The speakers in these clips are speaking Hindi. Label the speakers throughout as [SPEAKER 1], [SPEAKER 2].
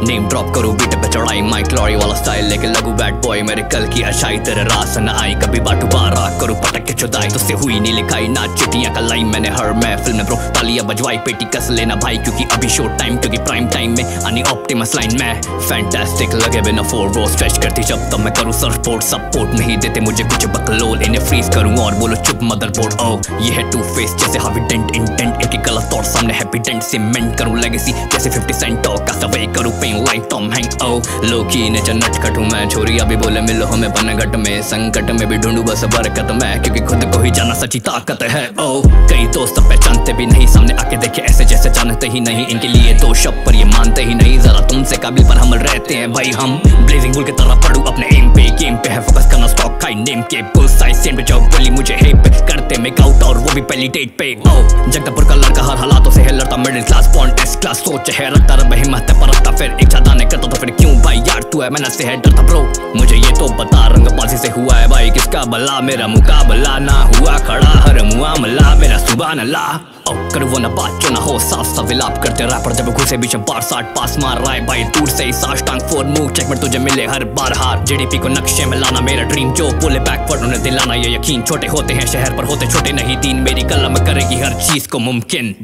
[SPEAKER 1] नेम ड्रॉप करूँ बीट पे चढ़ाई माइक लॉरी वाला स्टाइल लेके लगू बैड बॉय मेरे कल की अच्छाई तेरे रास न आई कभी बाटू बारा करूँ पटक के चुदाई तुझसे हुई नहीं लिखाई ना चिट्ठियां कलाई मैंने हर महफिल में ब्रो तालियां बजवाई पेटी कस लेना भाई क्योंकि अभी शो टाइम क्योंकि प्राइम टाइम में आनी ऑप्टिमस लाइन में फैंटास्टिक लगे बिना फोर रो स्ट्रेच करती जब तब मैं करूँ सरपोर्ट सपोर्ट नहीं देते मुझे कुछ बकलोल इन्हें फ्रीज करूँ और बोलो चुप मदरबोर्ड ओ ये है टू फेस जैसे हावी डेंट इंटेंट इनके गलत और सामने हैप्पी डेंट सीमेंट करूँ लेगेसी जैसे 50 सेंट और का सवे करूँ पेन लाइक टॉम हैंक ओ लोकी ने जन्नत कटूं मैं छोरी अभी बोले मिलो हमें बनगट में संकट में भी ढूंढूं बस बरकत में क्योंकि खुद को ही जाना सच्ची ताकत है ओ कई दोस्त पहचानते भी नहीं सामने आके देखे ऐसे जैसे जानते ही नहीं इनके लिए दो शब्द पर ये मानते ही नहीं जरा तुमसे काबिल पर हम रहते हैं भाई हम ब्लेजिंग बुल की तरह पढ़ूं अपने एम पे गेम पे है फोकस करना स्टॉक खाई नेम के बुल साइज सेम पे जब बोली मुझे हेप करते मेक आउट और वो भी पहली डेट पे ओ जगदपुर का लड़का हर हालातों से है लड़ता middle class point S class सोच है रखता रब हिम्मत पर रखता फिर एक ज्यादा नहीं करता तो फिर क्यों भाई यार तू है मैंने से है डरता ब्रो मुझे ये तो बता रंगबाजी से हुआ है भाई किसका भला मेरा मुकाबला ना हुआ खड़ा हर मुआमला मेरा सुभान अल्लाह ओ करो वो ना बात जो ना हो साफ सा विलाप करते रैपर जब घुसे बीच में 60 पास मार रहा है भाई दूर से ही साश टांग फोर मूव चेक में तुझे मिले हर बार हार जीडीपी को नक्शे में लाना मेरा ड्रीम जो पुले बैकवर्ड उन्हें दिलाना ये यकीन छोटे होते हैं शहर पर होते छोटे नहीं दीन मेरी कलम करेगी हर चीज को मुमकिन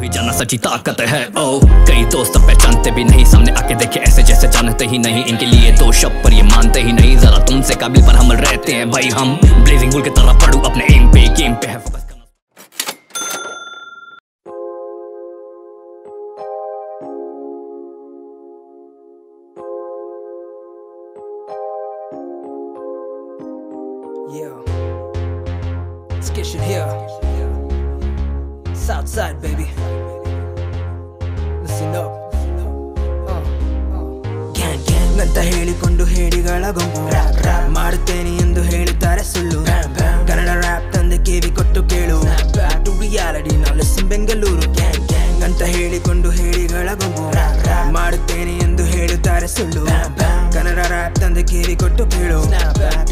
[SPEAKER 1] ही जाना सच्ची ताकत है ओ कई दोस्त पहचानते भी नहीं सामने आके देखे ऐसे जैसे जानते ही नहीं इनके लिए दो शब्द पर ये मानते ही नहीं जरा तुमसे काबिल पर हम रहते हैं भाई हम ब्लेजिंग बुल की तरह पढ़ूं अपने एम पे गेम पे है फोकस करना
[SPEAKER 2] Yeah, let's get shit here. Southside, baby. Listen up. ಅಂತ ಹೇಳಿಕೊಂಡು ಹೇಡಿಗಳ ಗುಂಪು ಮಾಡುತ್ತೇನೆ ಎಂದು ಹೇಳುತ್ತಾರೆ ಸುಳ್ಳು ಕನ್ನಡ ರ್ಯಾಪ್ ತಂದೆ ಕಿವಿ ಕೊಟ್ಟು ಕೇಳು to reality now listen Bengaluru ಅಂತ ಹೇಳಿಕೊಂಡು ಹೇಡಿಗಳ ಗುಂಪು ಮಾಡುತ್ತೇನೆ ಎಂದು ಹೇಳುತ್ತಾರೆ ಸುಳ್ಳು ಕನ್ನಡ ರ್ಯಾಪ್ ತಂದೆ ಕಿವಿ ಕೊಟ್ಟು ಕೇಳು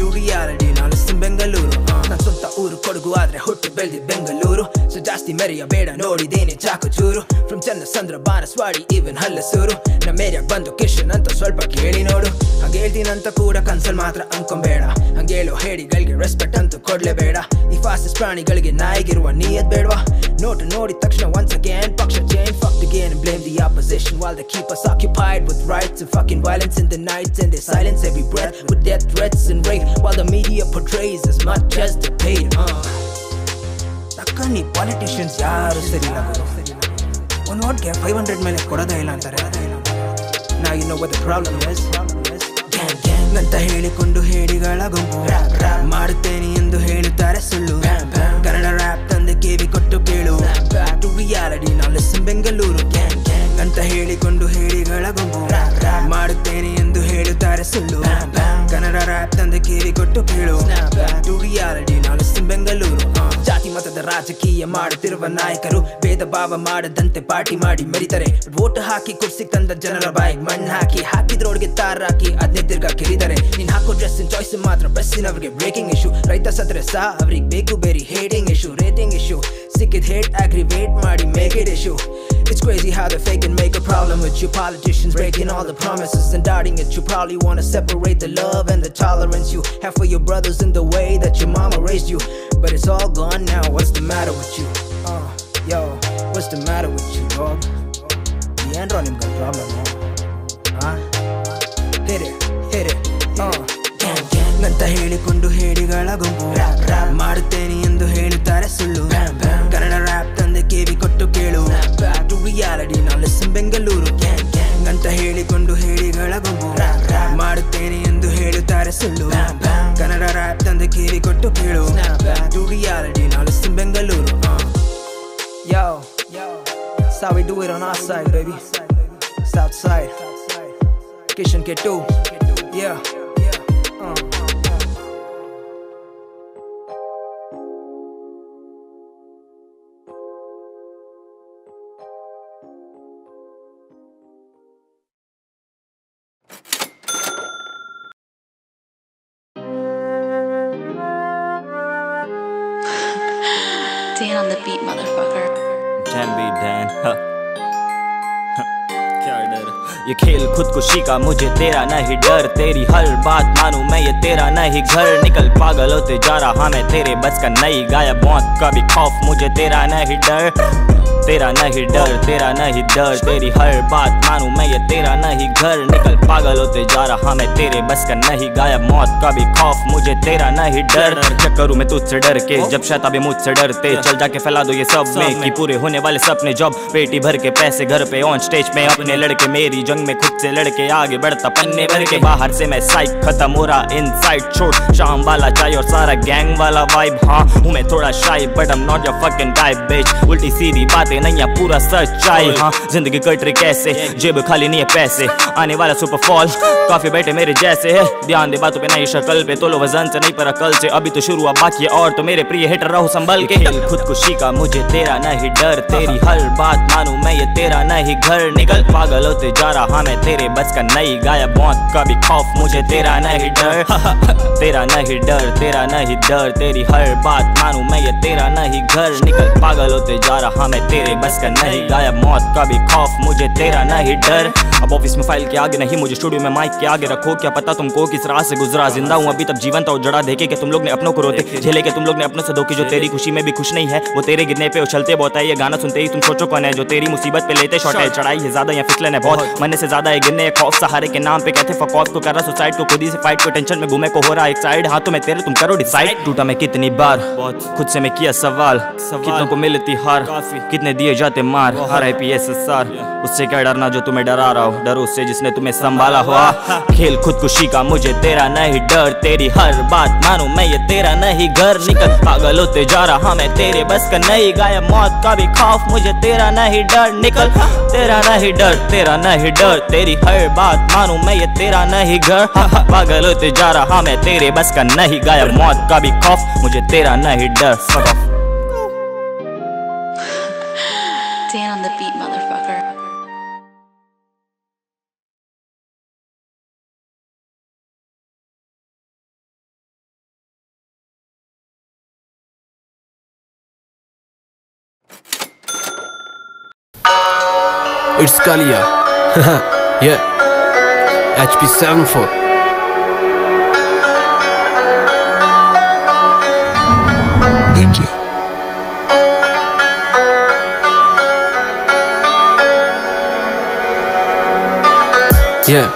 [SPEAKER 2] to reality now listen Bengaluru ನನ್ನ ಸ್ವಂತ ಊರು ಕೊಡಗು ಆದ್ರೆ ಹುಟ್ಟು ಬೆಳೆದಿ ಬೆಂಗಳೂರು ಸೊ ಜಾಸ್ತಿ ಮೆರೆಯಬೇಡ ನೋಡಿದೇನೆ ಚಾಕು ಚೂರು ಫ್ರಮ್ ಚನ್ನಸಂದ್ರ ಬಾನಸ್ವಾಡಿ ಈವನ್ ಹಲ್ಲಸೂರು ನಮ್ಮ ಏರಿಯಾಗ ಬಂದು ಕಿಶನ್ ಅಂತ ಸ್ವಲ್ಪ ಕೇಳಿ ನೋಡು ಹಂಗೆ ಹೇಳ್ತೀನಂತ ಕೂಡ ಕನ್ಸಲ್ ಮಾತ್ರ ಅನ್ಕೊಂಬೇಡ ಹಂಗೇಳೋ ಹೇಡಿಗಳಿಗೆ ರೆಸ್ಪೆಕ್ಟ್ ಅಂತೂ ಕೊಡ್ಲೇಬೇಡ ಈ ಫಾಸ್ಟೆಸ್ಟ್ ಪ್ರಾಣಿಗಳಿಗೆ ನಾಯಿಗಿರುವ ನೀಯತ್ ಬೇಡವಾ ನೋಟು ನೋಡಿದ ತಕ್ಷಣ once again ಪಕ್ಷ change fucked again and blame the opposition while they keep us occupied with riots and fucking violence in the night and they silence every breath with death threats and rape while the media portrays as much as they paid ತಕ್ಕನಿ ಪಾಲಿಟಿಷಿಯನ್ಸ್ ಯಾರು ಸರಿ ಇಲ್ಲ ಒಂದು ವಾಟ್ಗೆ 500 ಮೇಲೆ ಕೊಡೋದೇ ಇಲ್ಲ ಅಂತಾರೆ Now you know what the problem is ಅಂತ ಹೇಳಿಕೊಂಡು ಹೇಡಿಗಳ ಗುಂಪು ಮಾಡುತ್ತೇನೆ ಎಂದು ಹೇಳುತ್ತಾರೆ ಸುಳ್ಳು ಕನ್ನಡ ರ್ಯಾಪ್ ತಂದೆ ಕಿವಿ ಕೊಟ್ಟು ಕೇಳು to reality now listen Bengaluru ಅಂತ ಹೇಳಿಕೊಂಡು ಹೇಡಿಗಳ ಗುಂಪು ಮಾಡುತ್ತೇನೆ ಎಂದು ಹೇಳುತ್ತಾರೆ ಸುಳ್ಳು ಕನ್ನಡ ರ್ಯಾಪ್ ತಂದೆ ಕಿವಿ ಕೊಟ್ಟು ಕೇಳು to reality now listen Bengaluru ಜಾತಿ ಮತದ ರಾಜಕೀಯ ಮಾಡುತ್ತಿರುವ ನಾಯಕರು ಭೇದ ಭಾವ ಮಾಡದಂತೆ ಪಾರ್ಟಿ ಮಾಡಿ ಮೆರಿತಾರೆ ವೋಟ್ ಹಾಕಿ ಕುರ್ಸಿ ತಂದ ಜನರ ಬಾಯಿಗೆ ಮಣ್ಣು ಹಾಕಿದ್ರೊಳಗೆ ತಾರಾಕಿ ಅದನ್ನೇ ತಿರ್ಗಾ ಕಿರಿದರೆ ನೀನ್ ಹಾಕೋ ಡ್ರೆಸ್ಸಿನ ಚಾಯ್ಸ್ ಮಾತ್ರ ಬಸ್ಸಿನವ್ರಿಗೆ ಬ್ರೇಕಿಂಗ್ ಇಶ್ಯೂ ರೈತ ಸತ್ರೆ ಸಹ ಅವ್ರಿಗೆ ಬೇಕು ಬೇರೆ ಹೇಟಿಂಗ್ ಇಶ್ಯೂ ರೇಟಿಂಗ್ ಇಶ್ಯೂ ಸಿಕ್ಕಿದ್ ಹೇಟ್ ಅಗ್ರಿವೇಟ್ ಮಾಡಿ make it issue It's crazy how they fake and make a problem with you politicians breaking all the promises and doubting it. You probably wanna separate the love and the tolerance you have for your brothers in the way that your mama raised you. But it's all gone now, what's the matter with you? Yo, what's the matter with you, dog? The Andron him got problem, Hit it, ಅಂತ ಹೇಳಿಕೊಂಡು ಹೇಡಿಗಳ ಗುಂಪು ಮಾಡುತ್ತೇನೆ ಎಂದು ಹೇಳುತ್ತಾರೆ ಸುಳ್ಳು ಕನ್ನಡ ರ್ಯಾಪ್ ತಂದೆ ಕಿವಿ ಕೊಟ್ಟು ಕೇಳು to reality now listen Bengaluru ಅಂತ ಹೇಳಿಕೊಂಡು ಹೇಡಿಗಳ ಗುಂಪು ಮಾಡುತ್ತೇನೆ ಎಂದು ಹೇಳುತ್ತಾರೆ ಸುಳ್ಳು ಕನ್ನಡ ರ್ಯಾಪ್ ತಂದೆ ಕಿವಿ ಕೊಟ್ಟು ಕೇಳು to reality now listen Bengaluru Yo, that's how we do it on our side, baby. South side, Kishan K2, yeah.
[SPEAKER 3] Dan on the beat, motherfucker.
[SPEAKER 1] Dan be Dan. क्या डर, ये खेल खुदकुशी का मुझे तेरा नहीं डर। तेरी हर बात मानूं मैं, ये तेरा नहीं घर। निकल पागल होते जा रहा मैं, तेरे बस का नहीं। गायब मौत का भी खौफ, मुझे तेरा नहीं डर। तेरा नहीं डर, तेरा नहीं डर। तेरी हर बात मानूं मैं, ये तेरा नहीं घर। निकल पागल होते जा रहा मैं, तेरे बस का नहीं। गायब मौत का भी खौफ, मुझे तेरा नहीं डर। क्या करूं मैं तुझसे डर के, जब शैतान भी मुझसे डरते। चल जाके फैला दो ये सब में कि पूरे होने वाले सपने। जॉब पेटी भर के पैसे घर पे, ऑन स्टेज में अपने लड़के। मेरी जंग में खुद से लड़के, आगे बढ़ता पन्ने भर के। बाहर से मैं साइक खत्म हो रहा, इनसाइड छोड़। शाम वाला चाय और सारा गैंग वाला वाइब। हाँ हूँ मैं थोड़ा शाई, but I'm not your fucking guy bitch। उल्टी सीधी बातें नहीं है, पूरा सच्चाई। हाँ जिंदगी कट रही कैसे, जेब खाली नहीं है पैसे। आने वाला सुपरफॉल, काफी बैठे मेरे जैसे है। ध्यान दे बातों पे नहीं शक्ल पे, तोलो वजन से नहीं पर अकल से। अभी तो शुरू हुआ बाकी है, और तो मेरे प्रिय हिटर रहो संभल के। खेल खुदकुशी का मुझे तेरा नहीं डर। तेरी हर बात मानूं मैं, ये तेरा नहीं घर। निकल पागल होते जा रहा मैं, तेरे बस का नहीं। गायब मौत का भी खौफ, मुझे तेरा नहीं डर। तेरा नहीं डर, तेरा नहीं डर। तेरी हर बात मानूं मैं, ये तेरा नहीं घर। निकल पागल होते जा रहा मैं, तेरे बस का नहीं। गायब मौत का भी खौफ, मुझे तेरा नहीं डर। अब ऑफिस में फाइल के आगे नहीं, मुझे स्टूडियो में माइक के आगे रखो। क्या पता तुमको किस राह से गुजरा। जिंदा हूँ अभी तब जीवन था जड़ा, देखे कि तुम लोग ने अपनों को रोते। झेले के तुम लोग ने अपनों से धोखे। जो तेरी खुशी में भी खुश नहीं है, वो तेरे गिरने पे उछलते बहुत है। ये गाना सुनते ही तुम सोचो कौन है, जो तेरी मुसीबत पे लेते शॉट है। चढ़ाई है ज्यादा या फिसलन है बहुत, मरने से ज्यादा है गिरने। खौफ सहारे के नाम पे कहते फक ऑफ। तो कर रहा सुसाइड, तो खुद ही से फाइट को टेंशन में घूमे को हो रहा एक साइड। हाँ तो मैं तेरे, तुम करो डिसाइड। टूटा मैं कितनी बार, बहुत खुद से मैं किया सवाल। कितनों को मिलती हार, कितने दिए जाते मार। RIPSSR, उससे क्या डरना जो तुम्हें डरा रहा हो। डरो उससे जिसने तुम्हें संभाला हुआ। खेल खुदकुशी का मुझे तेरा नहीं डर। तेरी हर बात मानूं मैं, ये तेरा नहीं घर। निकल पागल होते जा रहा मैं, तेरे बस का नहीं। गायब मौत का भी खौफ, मुझे तेरा नहीं डर। निकल तेरा नहीं डर, तेरा नहीं डर। तेरी हर बात मानूं मैं, ये तेरा नहीं घर। पागल होते जा रहा मैं, तेरे बस का नहीं। गायब मौत का भी खौफ, मुझे तेरा नहीं डर। Fuck off.
[SPEAKER 3] Dan on the beat, motherfucker.
[SPEAKER 4] It's Kalia. Yeah. HP74. Thank you. Yeah.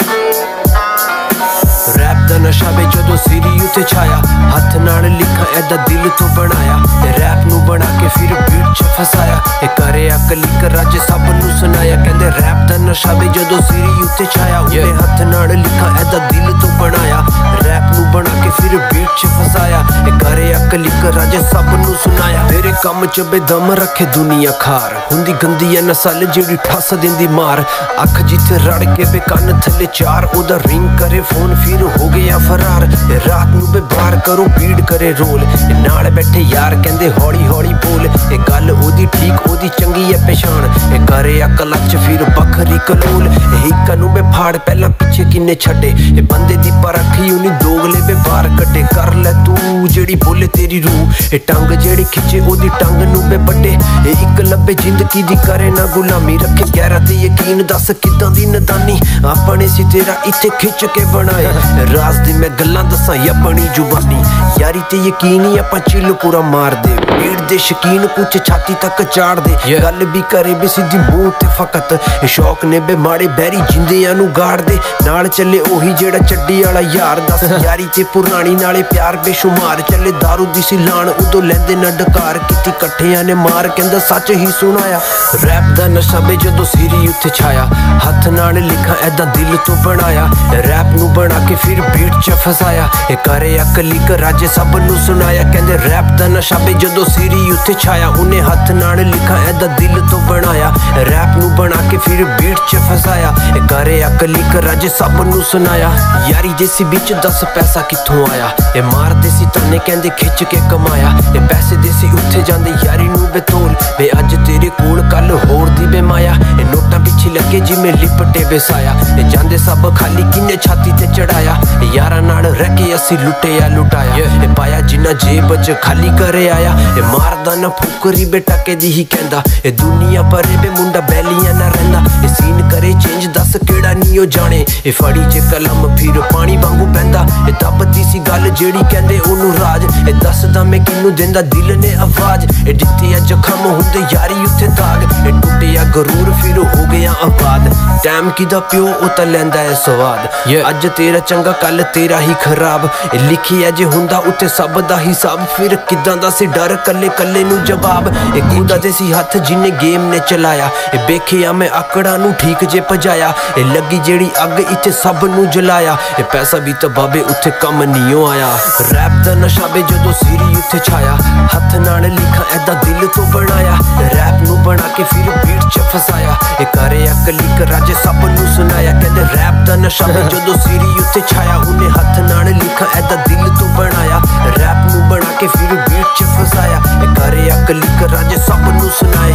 [SPEAKER 4] Rap दा नशा वे जदों सिरी उत्ते छाया। हथ नाल लिखा ऐदा दिल तो बनाया। ते रैप नू बना के फिर बीट च फसाया। ए करे अकली कराजे सब नू सुनाया। कहंदे रैप दा नशा वे जदों सिरी उत्ते छाया। उन्हें हथ नाल लिखा ऐदा दिल तो बनाया। रैप नू बना के फिर बीट च फसाया। ए करे अकली कराजे सब नू सुनाया। तेरे कम च बेदम रखे दुनिया खार। हुंदी गंदी ऐ नसल जेड़ी ठस दिंदी मार। अख जिथे रड़ के बे कन्न थले चार। ओदा रिंग करे फोन फिर हो गया फरार। रात नू बे बार करो भीड़ करे रोल। नाल बैठे यार कहंदे हौली हौली बोल। ए गल ओदी ठीक ओदी चंगी है पहचान। ए करे अकल च फिर बखरी कलोल। हिक्का नू बे फाड़ पहला पीछे किन्ने छड्डे। ए बंदे दी परखी उनी दोगले बे बार कड्डे। कर ले तू जेड़ी बोले तेरी रूह। ए टंग जेड़ी खिचे ओदी टंग नू बे बड्डे। ए इक लब्बे जिंदगी दी करे ना गुलामी। रखे गहरा ते यकीन दस किदां दी नदानी। अपने सी तेरा इत्थे खिच के बनाए। राज दी मैं गल्लां दसां अपनी जुबानी। यारी ते यकीन ही आपां चिल पूरा मार दे। भीड़ दे शकीन कुछ छाती तक चाड़ दे। गल भी करे बे सीधी मुंह ते फकत। शौक ने बे माड़े बैरी जिंदियां नू गाड़ दे। नाल चले ओही जेड़ा चड्डी वाला यार। दस यारी ते पुरानी नाले प्यार बेशुमार। चले दारू दी सी लान उदों लैंदे ना डकार। किती कट्ठियां ने मार कहंदा सच ही सुनाया। रैप दा नशा बे जदों सिरी उत्ते छाया। हथ नाल लिखा ऐदा दिल तो बनाया। रैप नू बना के फिर बीट च फसाया। ए करे अकली कराजे सब नू सुनाया। कहंदे रैप दा नशा बे जदों सिरी उत्ते छाया। उन्हें हथ नाल लिखा ऐदा दिल तो बनाया। रैप नू बना के फिर बीट च फसाया। ए करे अकली कराजे सब नू सुनाया। यारी जैसी बिच दस पैसा कित्थों आया। ए मार देसी ताने कहंदे खिच के कमाया। ए पैसे देसी उत्थे जांदे यारी नू बेतोल। वे अज तेरे कोल कल होर दी बेमाया। ए नोटां पिछे लगे जिवें लिपटे बेसाया। ए जांदे सब खाली किन्ने छाती ते चढ़ाया। यारा नाल रह के असी लुटिया लुटाया। ए पाया जिन्ना जेब च खाली करे आया। ए मारदा ना फुकरी बेटा के दी ही कहंदा ए दुनिया परे बे मुंडा बैलियां ना रहंदा ए सीन करे चेंज दस केड़ा नहीं ओ जाने ए फड़ी जे कलम फिर पानी वांगू बहंदा ए तपदी सी गल जेड़ी कहंदे ओनू राज ए दसदा मैं किनू देंदा दिल ने आवाज ए जिथे जखम हुंदे यारी उत्थे दाग ए टुटिया गरूर फिर हो गया आबाद टाइम किदा प्यो ओ ता लैंदा है स्वाद अज तेरा चंगा कल तेरा ही खराब ए लिखिया जे हुंदा उत्ते सब दा हिसाब फिर किदां दा सी डर कल्ले कल्ले नू जवाब ए खुदा दे सी हथ जिन्ने गेम ने चलाया ए बेखिया मैं आकड़ा नू ठीक जे भजाया ए लगी जेड़ी अग इत्थे सब नू जलाया ए पैसा भी तो बाबे उत्थे कम नहीं आया रैप दा नशा बे जदों सीरी उत्थे छाया हथ नाल लिखा ऐदा दिल तो बनाया रैप नू बना के फिर बीट च फसाया ए करे अकली राजे सब नू सुनाया कहंदे रैप दा नशा बे जदों सीरी उत्थे छाया उन्हें हथ नाल लिखा ऐदा दिल तो बनाया रैप नू बना के फिर बीट च फसाया ए करे अकली राजे सब नू सुनाया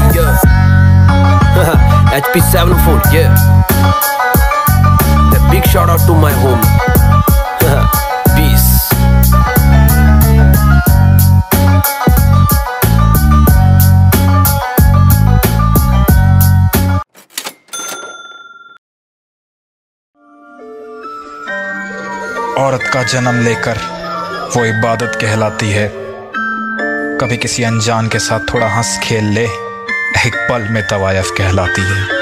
[SPEAKER 4] HP74 The big shout out to my homie Peace
[SPEAKER 5] औरत का जन्म लेकर वो इबादत कहलाती है कभी किसी अनजान के साथ थोड़ा हंस खेल ले एक पल में तवायफ कहलाती है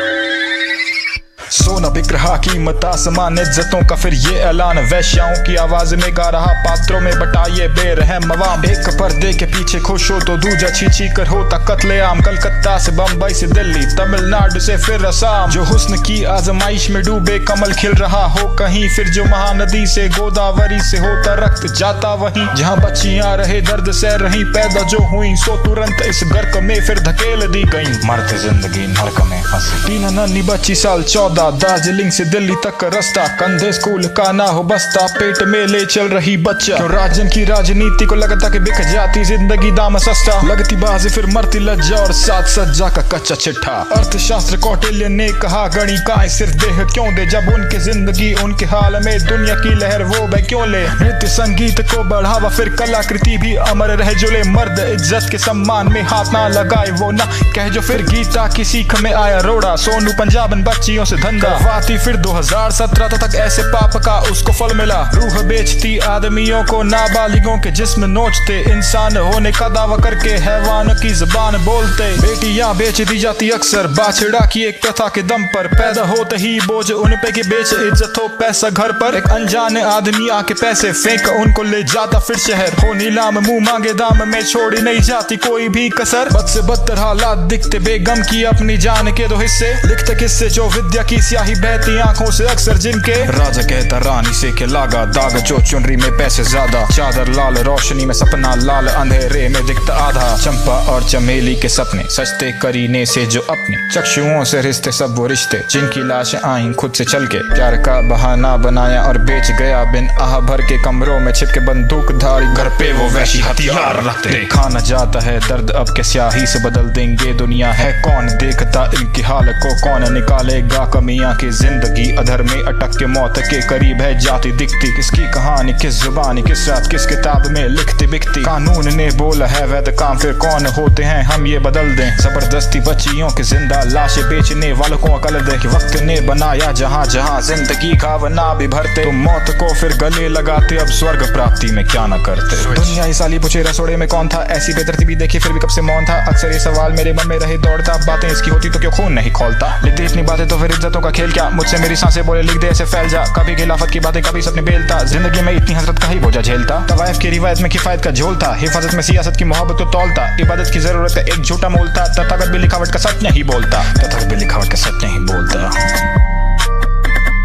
[SPEAKER 5] सोना बिक रहा कीमत आसमान इज्जतों का फिर ये ऐलान वैश्याओं की आवाज में गा रहा पात्रों में बटाइए बेरहम अवाम एक पर्दे के पीछे खुश हो तो दूजा छी कर होता कत्लेआम कलकत्ता से बम्बई से दिल्ली तमिलनाडु से फिर असम जो हुस्न की आजमाइश में डूबे कमल खिल रहा हो कहीं फिर जो महानदी से गोदावरी से होता रक्त जाता वहीं जहाँ बच्चियां रहे दर्द सह रही पैदा जो हुई सो तुरंत इस गर्क में फिर धकेल दी गई मरते जिंदगी नरक में फंसी टीना नन्ही बच्ची साल 14 दार्जिलिंग से दिल्ली तक का रास्ता कंधे स्कूल का ना हो बस्ता पेट में ले चल रही बच्चा क्यों राजन की राजनीति को लगता कि बिक जाती जिंदगी दाम सस्ता लगती बाजी फिर मरती लज्जा और साथ सज्जा का कच्चा चिट्ठा अर्थशास्त्र कौटिल्य ने कहा गणिकाएं सिर्फ देह क्यों दे जब उनकी जिंदगी उनके हाल में दुनिया की लहर वो वह क्यों ले नृत्य संगीत को बढ़ावा फिर कलाकृति भी अमर रहे जुले मर्द इज्जत के सम्मान में हाथ ना लगाए वो ना कह जो फिर गीता की सीख में आया रोड़ा सोनू पंजाबन बच्चियों से धंधा करवाती फिर 2017 तक ऐसे पाप का उसको फल मिला रूह बेचती आदमियों को नाबालिगों के जिस्म नोचते इंसान होने का दावा करके हैवान की जुबान बोलते बेटियां बेच दी जाती अक्सर बाछड़ा की एक प्रथा के दम पर पैदा होते ही बोझ उन पे के बेच इज्जत हो पैसा घर पर एक अनजाने आदमी आके पैसे फेंक उनको ले जाता फिर शहर हो नीलाम मुंह मांगे दाम में छोड़ी नहीं जाती कोई भी कसर बद से बदतर हालात दिखते बेगम की अपनी जान के दो हिस्से लिखते किस्से जो विद्या की स्याही बहती आंखों से अक्सर जिनके राजा कहता रानी से के लागा दाग जो चुनरी में पैसे ज्यादा चादर लाल रोशनी में सपना लाल अंधेरे में दिखता आधा चंपा और चमेली के सपने सजते करीने से जो अपने चक्षुओं से रिश्ते सब वो रिश्ते जिनकी लाशें आई खुद से चल के प्यार का बहाना बनाया और बेच गया बिन आह भर के कमरों में छिपके बंदूकधारी घर पे वो वैसी हथियार रखते देखा न जाता है दर्द अब के स्याही से बदल देंगे दुनिया है कौन देखता इनकी हाल को कौन निकालेगा कमियां की जिंदगी अधर में अटक के मौत के करीब है जाती दिखती किसकी कहानी किस जुबानी किस रात किस किताब में लिखती बिकती कानून ने बोला है वैध काम फिर कौन होते हैं हम ये बदल दें जबरदस्ती बच्चियों के जिंदा लाशें बेचने वालों को अकल दे कि वक्त ने बनाया जहां जहां जिंदगी का बना भी भरते तो मौत को फिर गले लगाते अब स्वर्ग प्राप्ति में क्या न करते दुनिया इस साली पूछे रसोड़े में कौन था ऐसी बेतरतीबी देखी फिर भी कब से मौन था अक्सर ये सवाल मेरे मन में रहे दौड़ता बातें इसकी होती तो क्यों खून नहीं खोलता लेते इतनी बातें तो फिर इज्जतों का खेल क्या मुझसे मेरी सांसें बोले लिख दे ऐसे फैल जा कभी खिलाफत की बातें कभी सपने बेलता जिंदगी में इतनी हसरत का ही बोझा झेलता तवायफ की रिवायत में किफायत का झोल था हिफाजत में सियासत की मोहब्बत को तौलता इबादत की जरूरत है एक झूठा मोल था तथागत भी लिखावट का सच नहीं बोलता तथागत भी लिखावट का सच नहीं बोलता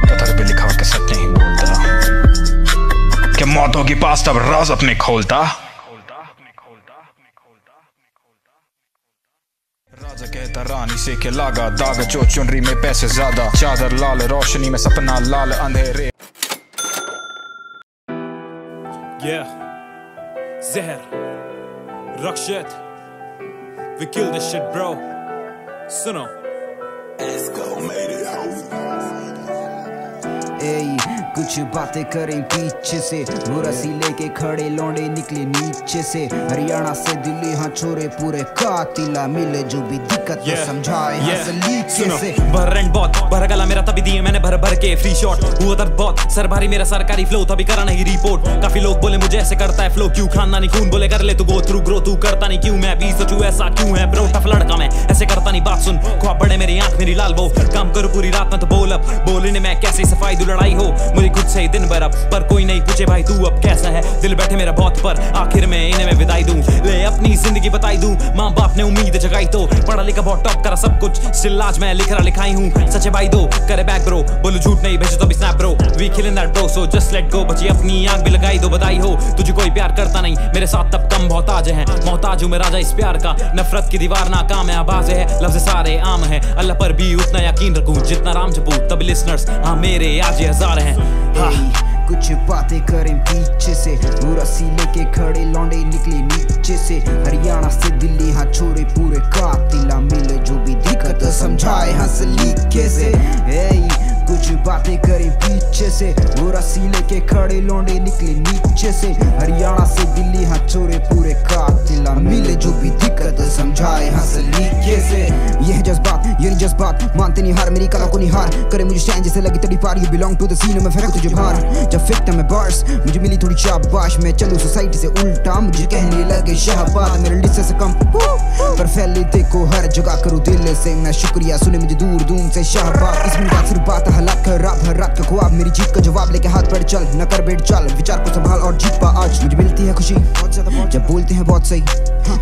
[SPEAKER 5] तथागत भी लिखावट का सच नहीं बोलता कि मौतों की पास तब राज अपने खोलता राजा कहता रानी से के लागा दाग जो चुनरी में पैसे ज्यादा चादर लाल रोशनी में सपना लाल अंधेरे
[SPEAKER 6] Zehar, Rakshat, we kill this shit, bro. Suno.
[SPEAKER 2] Hey,
[SPEAKER 7] कुछ बातें करें पीछे से, वो रस्सी लेके खड़े लौंडे निकले नीचे से। हरियाणा से दिल्ली हाँ छोरे पूरे कातिला मिले, जो भी दिक्कत तो समझाए हंसलीके से।
[SPEAKER 6] भर रेंट बहुत भर गला मेरा तभी दिए मैंने भर भर के फ्री शॉट, हुआ दर्द बहुत सर भारी मेरा सरकारी फ्लो तभी करा नहीं रिपोर्ट। काफी लोग बोले मुझे ऐसे करता है फ्लो क्यों, खानदानी खून बोले कर ले तू गो थ्रू ग्रो, तू करता नहीं क्यों, मैं भी सोचूं ऐसा क्यों है ब्रो, टफ लड़का मैं ऐसे करता नहीं, बात सुन ख्वाब बड़े मेरी आंख मेरी लाल वो, काम करूं पूरी रात में तो बोल अब बोलने मैं कैसे सफाई दूं, लड़ाई हो मुझे खुद से ही दिन भर अब, पर कोई नहीं पूछे भाई तू अब कैसा है, दिल बैठे मेरा बहुत पर आखिर में इन्हें मैं विदाई दूं, ले अपनी जिंदगी बताई दूं। माँ बाप ने उम्मीद जगाई तो पढ़ा लिखा बहुत टॉप करा सब कुछ, स्टिल आज मैं लिख रहा लिखाई हूँ, सच्चे भाई दो करे बैक ब्रो, बोलू झूठ नहीं भेजो तो भी snap bro, we killing that bro so just let go, बची अपनी आंख भी लगाई दो, बधाई हो तुझे कोई प्यार करता नहीं, मेरे साथ तब कम मोहताज है, मोहताज हूँ मैं राजा इस प्यार का, नफरत की दीवार नाकाम है, आवाज है लफ्ज़ सारे आम है, अल्लाह पर भी उतना यकीन रखूं जितना राम जपू, तब लिसनर्स हाँ मेरे आज ये हजार हैं।
[SPEAKER 7] कुछ बातें करें पीछे से, वो रस्सी लेके खड़े लौंडे निकले नीचे से। हरियाणा से दिल्ली हाँ छोरे पूरे कातिला मिले, जो भी दिक्कत समझाए हंसलीके से। कुछ बातें करें पीछे से, वो रस्सी लेके खड़े लौंडे निकले नीचे से। हरियाणा से दिल्ली हाँ छोरे पूरे कातिला मिले, जो भी दिक्कत समझाए हंसलीके से। यह जज्बात ये नहीं जज्बात, मानते नहीं हार मेरी कला को नहीं हार, करे मुझे स्टैंड जैसे लगी तड़ी पार, you belong to the scene में फेंक तुझे बाहर, जब फेंकता मैं बार्स मुझे मिली थोड़ी शाबाश, मैं चलूं सोसाइटी से उल्टा मुझे कहने लगे शाहबाद, मेरे लिस्से से कम पर फैले देखो हर जगह करूँ दिल से मैं शुक्रिया, सुने मुझे दूर दूर से शाहबाद। इसमें बात सिर्फ बात हालात कर रात भर रात का ख्वाब, मेरी जीत का जवाब लेके हाथ पर चल, न कर बैठ चल, विचार को संभाल और जीत पा आज। मुझे मिलती है खुशी जब बोलते हैं बहुत सही,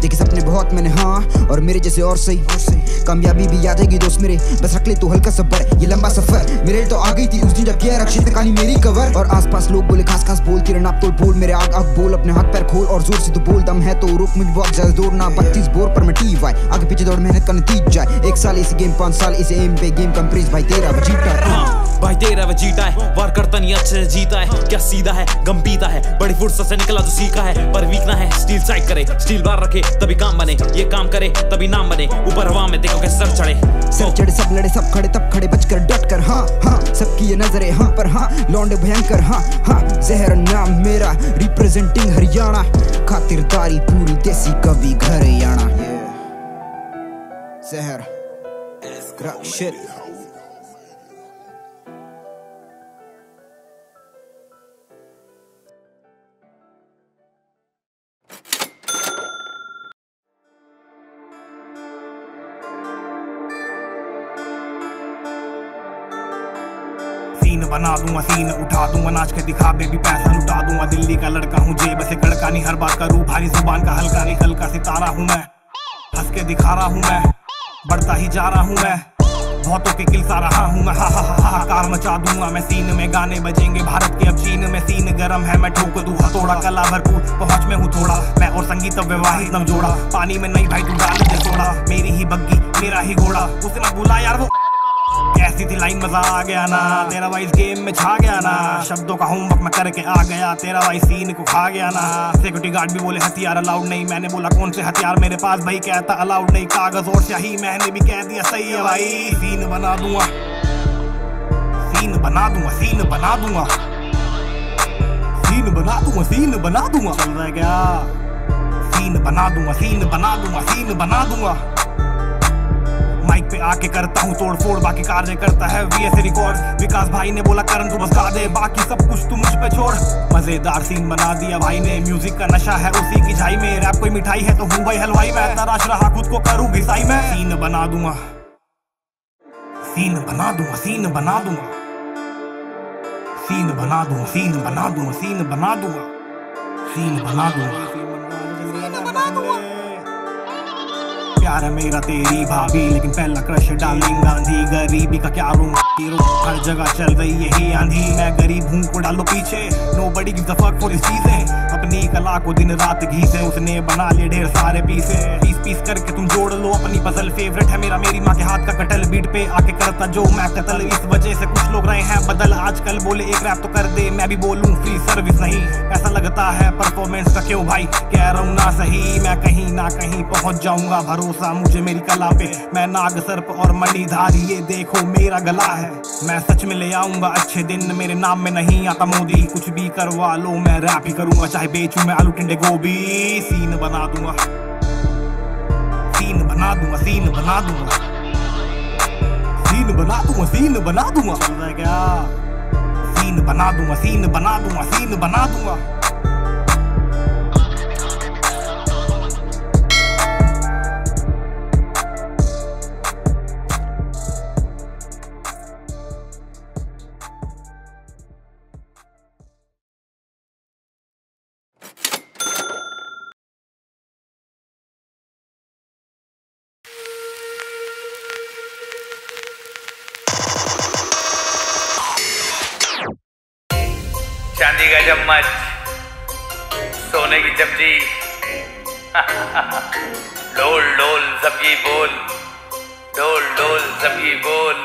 [SPEAKER 7] देखे सपने बहुत मैंने हाँ और मेरे जैसे और सही, कामयाबी भी याद आएगी दोस्त मेरे, बस रख ले तो हल्का सफर, ये लंबा सफर मेरे तो आ गई थी उस दिन जब किया रक्षित कहानी मेरी कवर, और आसपास लोग बोले खास खास बोलती रहना तोड़ बोल, मेरे आग आग बोल, अपने हाथ पैर खोल और जोर से तो बोल, दम है तो रुक मुझे बहुत ज्यादा दूर ना, 32 बोर पर मैं TY आगे पीछे दौड़ मेहनत का नतीजा, 1 साल इसी गेम 5 साल इसे एम पे गेम कंप्रीज, भाई तेरा वो जीता है,
[SPEAKER 6] भाई तेरा वो जीता है, वार करता नहीं अच्छे से जीता है, क्या सीधा है गम पीता है, बड़ी फुर्सत से निकला तो सीखा है, पर वीक ना है स्टील साइड करे, स्टील बार रखे तभी काम बने, ये काम करे तभी नाम बने, ऊपर हवा में देखो कैसे सर चढ़े,
[SPEAKER 7] सर चढ़े सब लड़े सब खड़े तब खड़े बचकर डट कर, हाँ हाँ सबकी ये नजरें हाँ पर हाँ, लौंडे भयंकर हाँ हाँ, जहर नाम मेरा रिप्रेजेंटिंग हरियाणा, खातिरदारी पूरी देसी कभी घर याना, जहर रक्षित।
[SPEAKER 8] सीन बना दूंगा सीन उठा दूंगा, नाच के दिखा बेबी पैसा लुटा दूंगा, दिल्ली का लड़का हूँ जेब से गड़का नहीं, हर बात करूँ भारी जुबान का हल्का नहीं, कल का सितारा हूँ मैं, हंस के दिखा रहा हूँ मैं, बढ़ता ही जा रहा हूँ मैं, बहुतों के किल सा रहा हूँ मैं, हा कार मचा दूंगा मैं, सीन में गाने बजेंगे भारत के अब चीन में, सीन गरम है मैं ठोक दूँ हथौड़ा, कला भरपूर पहुँच में हूँ थोड़ा, मैं और संगीत वैवाहिक नम जोड़ा, पानी में नहीं भाई तू डाल दे सोड़ा, मेरी ही बग्गी मेरा ही घोड़ा, उसे मत बुला यार वो कैसी थी लाइन, मजा आ गया ना, तेरा भाई इस गेम में छा गया ना, शब्दों का होमवर्क मैं करके आ गया, तेरा भाई सीन को खा गया ना, सिक्योरिटी गार्ड भी बोले हथियार अलाउड नहीं, मैंने बोला कौन से हथियार मेरे पास, भाई कहता अलाउड नहीं, कागज और स्याही मैंने भी कह दिया सही है भाई, सीन बना दूंगा सीन बना दूंगा सीन बना दूंगा सीन बना दूंगा सीन बना दूंगा, चल रहा है क्या, सीन बना दूंगा सीन बना दूंगा सीन बना दूंगा, माइक पे आके करता हूँ तोड़ फोड़, बाकी कार्य करता है VS रिकॉर्ड, विकास भाई ने बोला करन तू बस गा दे, बाकी सब कुछ तू मुझ पे छोड़, मजेदार सीन बना दिया भाई ने, म्यूजिक का नशा है उसी की झाई में, रैप कोई मिठाई है तो हूँ भाई हलवाई, मैं तराश रहा खुद को करूँ घिसाई में, सीन बना दूंगा सीन बना दूंगा सीन बना दूंगा सीन बना दूंगा सीन बना दूंगा सीन बना दूंगा सीन बना दूंगा, प्यार है मेरा तेरी भाभी, लेकिन पहला क्रश डार्लिंग गांधी, गरीबी का क्या रूम हर जगह चल रही यही आंधी, मैं गरीब हूँ को डालो पीछे, nobody gives a fuck for this चीजें, अपनी कला को दिन रात घीसे, उसने बना ले ढेर सारे पीसे। पीस पीस करके तुम जोड़ लो अपनी पजल। फेवरेट है मेरा मेरी माँ के हाथ का कटल, बीट पे आके करता जो मैं कतल। इस वजह से कुछ लोग रहे हैं बदल, आजकल बोले एक रैप तो कर दे, मैं भी बोलूं फ्री सर्विस नहीं। ऐसा लगता है परफॉर्मेंस का क्यों भाई, कह रहा हूँ ना सही, मैं कहीं ना कहीं पहुंच जाऊंगा। भरोसा मुझे मेरी कला पे, मैं नाग सर्प और मणिधारी, ये देखो मेरा गला है। मैं सच में ले आऊंगा अच्छे दिन, मेरे नाम में नहीं आता मोदी। कुछ भी करवा लो मैं रैप ही करूंगा, चाहे बेचूं मैं आलू टिंडे गोभी। सीन बना दूंगा, सीन बना दूंगा, सीन बना दूंगा, सीन बना दूंगा, सीन बना दूंगा। चल रहा है क्या? सीन बना दूंगा, सीन बना दूंगा, सीन बना दूंगा।
[SPEAKER 9] चांदी का चम्मच, सोने की चमची, डोल डोल सबकी बोल, डोल डोल सबकी बोल।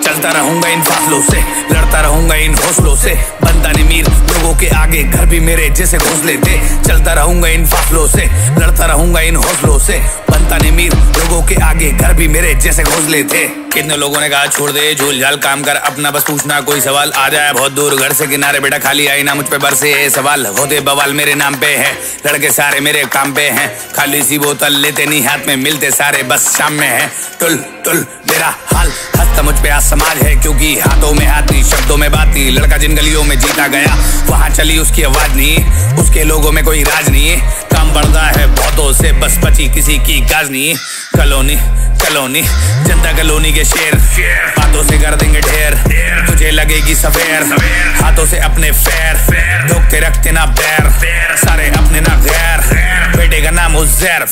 [SPEAKER 1] चलता रहूंगा इन फासलों से, लड़ता रहूंगा इन हौसलों से, बनता नहीं मीर लोगों के आगे घर भी मेरे जैसे घोंसले थे। चलता रहूंगा इन फासलों से, लड़ता रहूंगा इन हौसलों से, बनता नहीं मीर लोगों के आगे घर भी मेरे जैसे घोंसले थे। कितने लोगों ने कहा छोड़ दे झूल झाल काम कर अपना, बस पूछना कोई सवाल आ जाए बहुत दूर घर से किनारे, बेटा खाली आई ना मुझ पे बरसे ये सवाल। होते बवाल मेरे नाम पे है, लड़के सारे मेरे काम पे हैं, खाली सी बोतल लेते नहीं हाथ में, मिलते सारे बस शाम में है। टुल टुल मेरा हाल, हंसता मुझ पे आज समाज है, क्योंकि हाथों में हाथ नहीं शब्दों में बात नहीं। लड़का जिन गलियों में जीता गया वहां चली उसकी आवाज नहीं, उसके लोगों में कोई राज नहीं, काम बढ़ता है बहुतों से बस बची किसी की गाज नहीं। कॉलोनी कॉलोनी जनता कॉलोनी के शेर, बातों से कर देंगे ढेर, तुझे लगेगी सवेर, हाथों से अपने फैर धोखते रखते ना बैर, सारे अपने ना गैर, बेटे का नाम उज़ैर।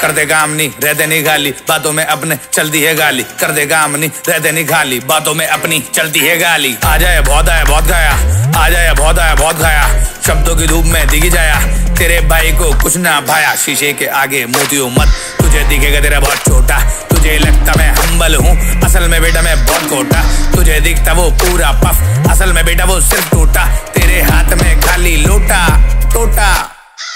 [SPEAKER 1] कर दे काम नहीं रहते नहीं गाली, बातों में अपने चलती है गाली, कर दे काम नहीं रहते नहीं गाली, बातों में अपनी चलती है गाली। आ जाए बहुत आया बहुत गाया, आ जाए बहुत आया बहुत गाया, शब्दों की धूप में दिखी जाया, तेरे भाई को कुछ ना भाया। शीशे के आगे मोतियों मत, तुझे दिखेगा तेरा बहुत छोटा, तुझे लगता मैं हम्बल हूँ, असल में बेटा मैं बहुत कोटा। तुझे दिखता वो पूरा पफ, असल में बेटा वो सिर्फ टूटा, तेरे हाथ में खाली लोटा टोटा।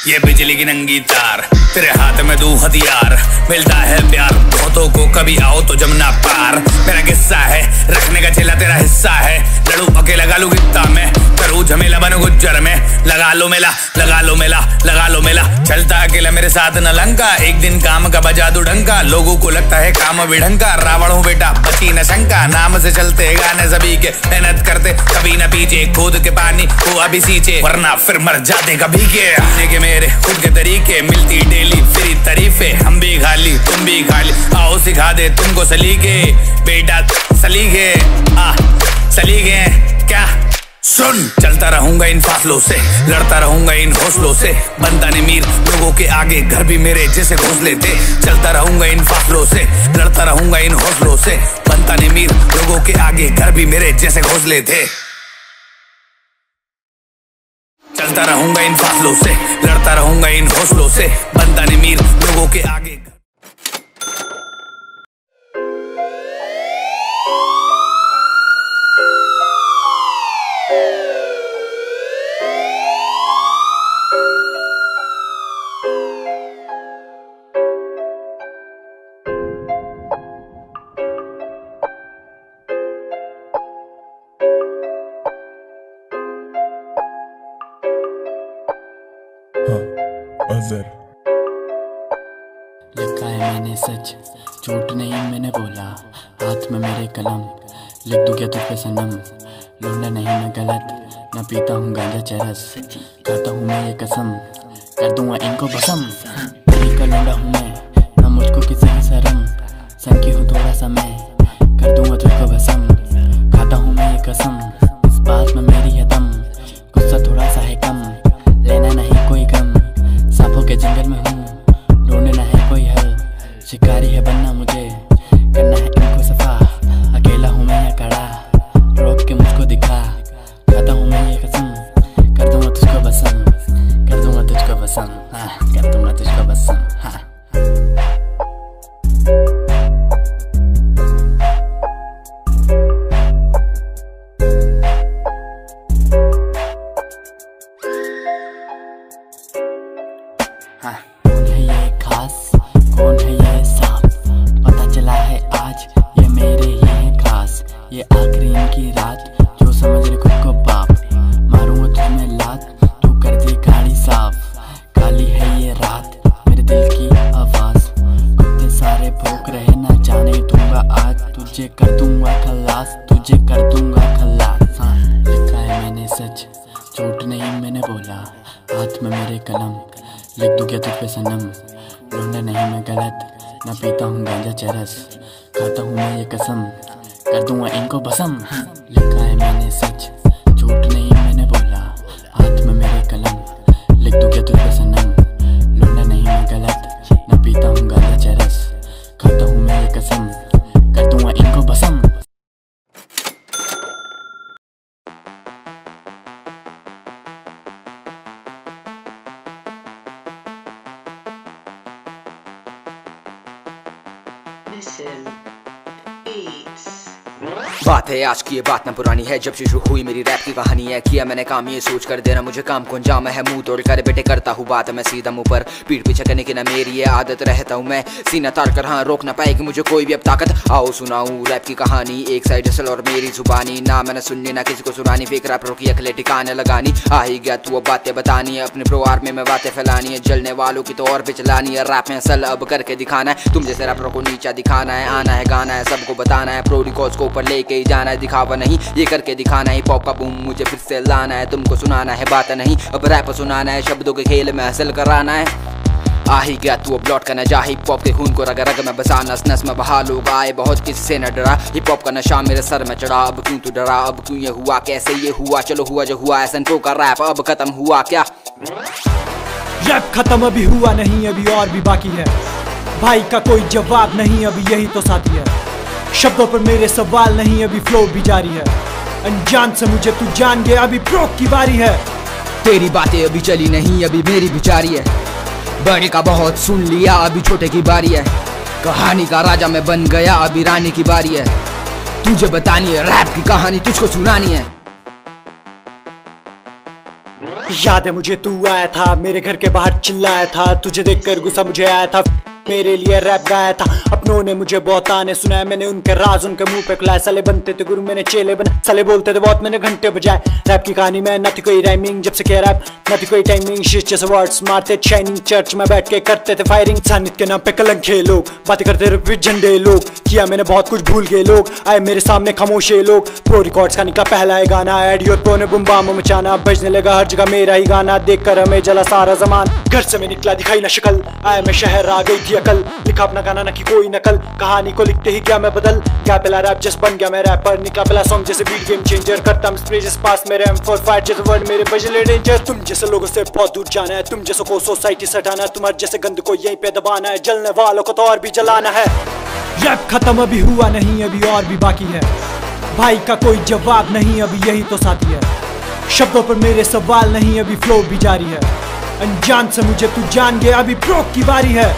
[SPEAKER 1] ये बिजली की नंगी तार, तेरे हाथ में दू हथियार, मिलता है प्यार बहुतों को, कभी आओ तो जमना पार। मेरा किस्सा है रखने का चेला तेरा हिस्सा है, लड़ू अकेला लगा लू गिट्टा में, करूँ झमेला बनू गुज्जर में, लगा लो मेला लगा लो मेला लगा लो मेला। चलता अकेला मेरे साथ न लंका, एक दिन काम का बजा दू डंका, लोगों को लगता है काम विढंका, रावण हूँ बेटा बची न शंका। नाम से चलते गाने सभी के, मेहनत करते कभी न पीछे, खोद के पानी को अभी सींचे वरना फिर मर जाते कभी के मेरे खुद के तरीके, मिलती डेली फ्री तारीफे, हम भी खाली तुम भी खाली, आओ सिखा दे तुमको सलीके, बेटा सलीके सलीके क्या सुन। चलता रहूंगा इन फासलों से, लड़ता रहूंगा इन हौसलों से, बनता नहीं मीर लोगों के आगे घर भी मेरे जैसे घोंसले थे। चलता रहूंगा इन फासलों से, लड़ता रहूंगा इन हौसलों से, बनता नहीं मीर लोगों के आगे घर भी मेरे जैसे घोंसले थे। चलता रहूंगा इन फासलों से, लड़ता रहूंगा इन हौसलों से, बनता नहीं मीर लोगों के आगे।
[SPEAKER 10] लिखा है मैंने सच, झूठ नहीं मैंने बोला, हाथ में मेरे कलम, लिख दूं क्या तुझ पे सनम। लौंडा नहीं मैं गलत, न पीता हूँ गांजा चरस, खाता हूँ मैं ये कसम, कर दूंगा इनको भस्म। दिल का लौंडा हूँ मैं, न मुझको किसी की शर्म, संग की हूँ थोड़ा सा मैं, कर दूंगा तुझको भस्म। खाता हूँ मैं ये कसम, इस बात में मेरी है दम, गुस्सा थोड़ा सा है कम, लेना नहीं कोई गम। सांपों के जंगल में हूँ, ढूंढना है कोई हल, शिकारी है बनना मुझे, करना है इनको सफा। अकेला हूँ मैं या कड़ा, रोक के मुझको दिखा, खाता हूँ मैं ये कसम, हाँ। कौन है ये खास, कौन है ये सांप, पता चला है आज ये मेरे ही है खास। ये आखिरी इनकी रात, जो समझ रहे खुद को बाप, मारूंगा तुझमें लात, तू कर दी गाड़ी साफ। काली है ये रात, मेरे दिल की आवाज, कुत्ते सारे भौंक रहे ना जाने दूंगा आज, तुझे कर दूंगा खलास, तुझे कर दूंगा खलास। हाँ, लिखा है मैंने सच, झूठ नहीं मैंने बोला, हाथ में मेरे कलम, लिख दूं क्या तुझ पे सनम। लौंडा नहीं मैं गलत, ना पीता हूँ गांजा चरस, खाता हूँ मैं ये कसम, कर दूंगा इनको भस्म। लिखा है मैंने सच, झूठ नहीं मैंने बोला, हाथ में मेरे कलम, लिख दूं क्या तुझ पे सनम। लौंडा नहीं मैं गलत, ना पीता हूँ गांजा चरस, खाता हूँ मैं ये कसम, कर दूंगा इनको भस्म।
[SPEAKER 11] बात है आज की, ये बात ना पुरानी है, जब से शुरू हुई मेरी रैप की कहानी है। किया मैंने काम ये सोच कर देना मुझे काम को अंजाम है, मुंह तोड़ कर बेटे करता हूँ बात मैं सीधा मुंह पर, पीठ पीछे करने की ना मेरी ये आदत, रहता हूँ मैं सीना तार कर, हाँ रोक ना पाएगी मुझे कोई भी अब ताकत। आओ सुनाऊँ रैप की कहानी, एक साइड असल और मेरी जुबानी, ना मैंने सुननी ना किसी को सुनानी, फेक रैपरों की अकले ठिकाने लगानी। आ ही गया तू अब बातें बतानी है, अपने प्रोआर में मैं बातें फैलानी है, जलने वालों की तो और पे चलानी है, रैप में असल अब करके दिखाना है, तुम जैसे रैपरों को नीचा दिखाना है, आना है गाना है सबको बताना है, प्रो रिकॉर्ड्स को ऊपर लेके ही जाना है, दिखावा नहीं ये करके दिखाना है, हिप हॉप का बूम मुझे फिर से लाना है, तुमको सुनाना है बात नहीं अब रैप सुनाना है, शब्दों के खेल में हासिल कराना है। आ ही गया तू अब लौट कर न जा, हिप हॉप के खून को रग रग में बसा, नस नस में बहा, लोग आए बहुत किसी से न डरा, हिप हॉप का नशा मेरे सर में चढ़ा, अब क्यों तू डरा, अब क्यों ये हुआ, कैसे ये हुआ, चलो हुआ जो हुआ, ऐसा का रैप अब खत्म हुआ क्या?
[SPEAKER 12] रैप खत्म अभी हुआ नहीं, अभी और भी बाकी है, भाई का कोई जवाब नहीं, अभी यही तो साथी है, शब्दों पर मेरे सवाल नहीं, अभी फ्लो भी जारी है, अनजान से मुझे तू जान गया, अभी प्रो की बारी है।
[SPEAKER 11] तेरी बातें अभी चली नहीं, अभी मेरी बिचारी है, बड़े का बहुत सुन लिया, अभी छोटे की बारी है, कहानी का राजा मैं बन गया, अभी रानी की बारी है, तुझे बतानी है रैप की कहानी, तुझको सुनानी है।
[SPEAKER 12] याद है मुझे तू आया था, मेरे घर के बाहर चिल्लाया था, तुझे देखकर गुस्सा मुझे आया था, मेरे लिए रैप गाया था, अपनों ने मुझे बहुत आने सुनाया, मैंने उनके राज उनके मुंह पे खुलाए, साले बनते थे गुरु मैंने चेले बने, साले बोलते थे बहुत मैंने घंटे बजाए, रैप की कहानी में न थी कोई राइमिंग, जब से किया रैप न थी कोई टाइमिंग, शीश जैसे वर्ड्स मारते शाइनिंग, चर्च में बैठ के करते थे फायरिंग, इंसानियत के नाम पे कलंक है लोग, बातें करते रहे झंडे लोग, किया मैंने बहुत कुछ भूल गए लोग, आए मेरे सामने खामोश लोग, प्रो रिकॉर्ड्स का निकला पहला है गाना, एडियो प्रो ने बुम बाम मचाना, बजने लगा हर जगह मेरा ही गाना, देख कर हमें जला सारा जमान, घर से मैं निकला दिखाई ना शक्ल, आया मैं शहर आ गई थी अकल, लिखा अपना गाना न की कोई नकल, कहानी को लिखते ही क्या मैं बदल क्या, पहला रैप जस्ट बन गया मैं रैपर, निकला पहला सॉन्ग जैसे बीट गेम चेंजर, करता हूं स्प्रे जैसे पास मेरे M45 जैसे वर्ड मेरे बजले डेंजर, तुम जैसे लोगों से बहुत दूर जाना है, तुम जैसे को सोसाइटी से हटाना है, तुम्हारे जैसे गंद को यहीं पे दबाना है, जलने वालों को तो और भी जलाना है। रैप खत्म अभी हुआ नहीं, अभी और भी बाकी है, भाई का कोई जवाब नहीं, अभी यही तो साथी है, शब्दों पर मेरे सवाल नहीं, अभी फ्लो भी जारी है, अनजान से मुझे तू जान गया, अभी प्रो की बारी है।